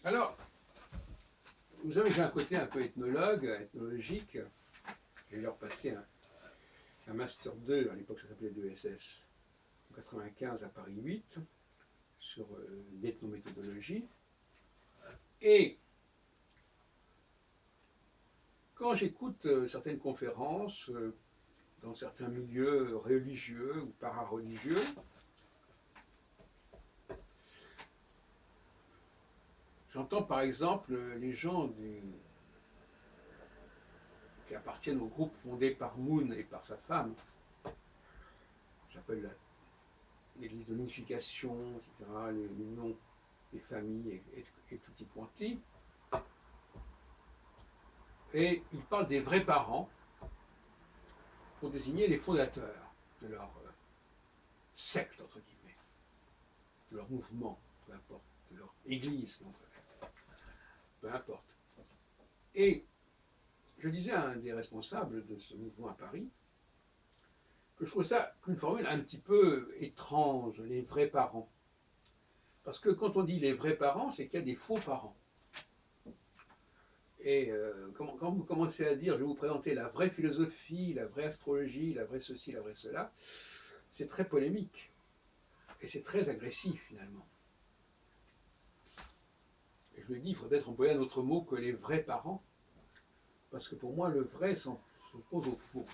Alors, vous savez, j'ai un côté un peu ethnologue, ethnologique. J'ai d'ailleurs passé un Master 2, à l'époque ça s'appelait 2SS, en 95 à Paris 8, sur l'ethnométhodologie. Et quand j'écoute certaines conférences dans certains milieux religieux ou para-religieux, j'entends par exemple les gens qui appartiennent au groupe fondé par Moon et par sa femme, j'appelle l'église de l'unification, etc., l'union des familles et tutti quanti. Et ils parlent des vrais parents pour désigner les fondateurs de leur secte, entre guillemets, de leur mouvement, peu importe, de leur église, peu importe. Et je disais à un des responsables de ce mouvement à Paris que je trouve ça qu'une formule un petit peu étrange, les vrais parents. Parce que quand on dit les vrais parents, c'est qu'il y a des faux parents. Et quand vous commencez à dire, je vais vous présenter la vraie philosophie, la vraie astrologie, la vraie ceci, la vraie cela, c'est très polémique. Et c'est très agressif finalement. Et je lui ai dit, il faudrait peut-être employer un autre mot que les vrais parents. Parce que pour moi, le vrai s'oppose au faux.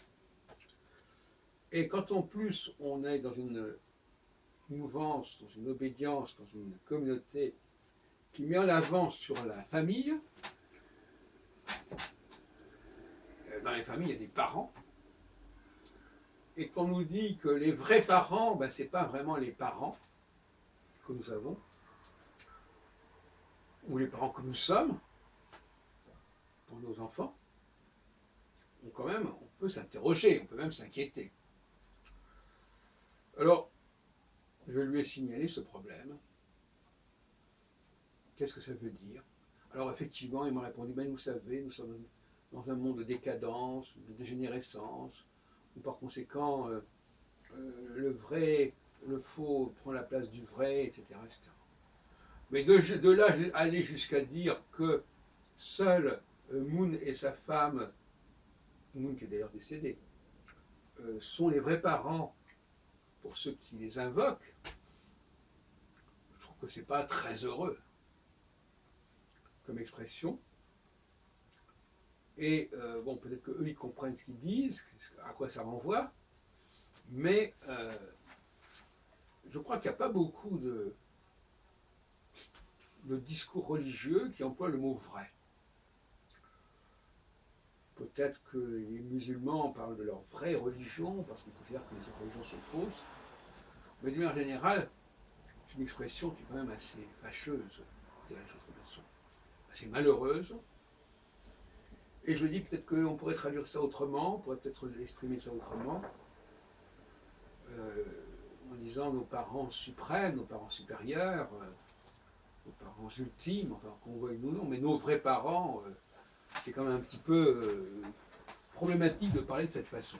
Et quand en plus on est dans une mouvance, dans une obédience, dans une communauté qui met en avant sur la famille, dans les familles, il y a des parents. Et qu'on nous dit que les vrais parents, ben, ce n'est pas vraiment les parents que nous avons, ou les parents que nous sommes, pour nos enfants, donc quand même, on peut s'interroger, on peut même s'inquiéter. Alors, je lui ai signalé ce problème. Qu'est-ce que ça veut dire? Alors effectivement, il m'a répondu, ben, vous savez, nous sommes dans un monde de décadence, de dégénérescence, où par conséquent, le vrai, le faux prend la place du vrai, etc. etc. Mais de là, aller jusqu'à dire que seul Moon et sa femme, Moon qui est d'ailleurs décédé, sont les vrais parents pour ceux qui les invoquent, je trouve que c'est pas très heureux comme expression. Et bon, peut-être qu'eux, ils comprennent ce qu'ils disent, à quoi ça renvoie, mais je crois qu'il n'y a pas beaucoup de discours religieux qui emploient le mot vrai. Peut-être que les musulmans parlent de leur vraie religion, parce qu'ils considèrent que les autres religions sont fausses, mais d'une manière générale, c'est une expression qui est quand même assez fâcheuse, pour dire les choses comme elles sont, assez malheureuse. Et je me dis peut-être qu'on pourrait traduire ça autrement, on pourrait peut-être exprimer ça autrement, en disant nos parents suprêmes, nos parents supérieurs, nos parents ultimes, enfin qu'on veuille nous non, mais nos vrais parents, c'est quand même un petit peu problématique de parler de cette façon.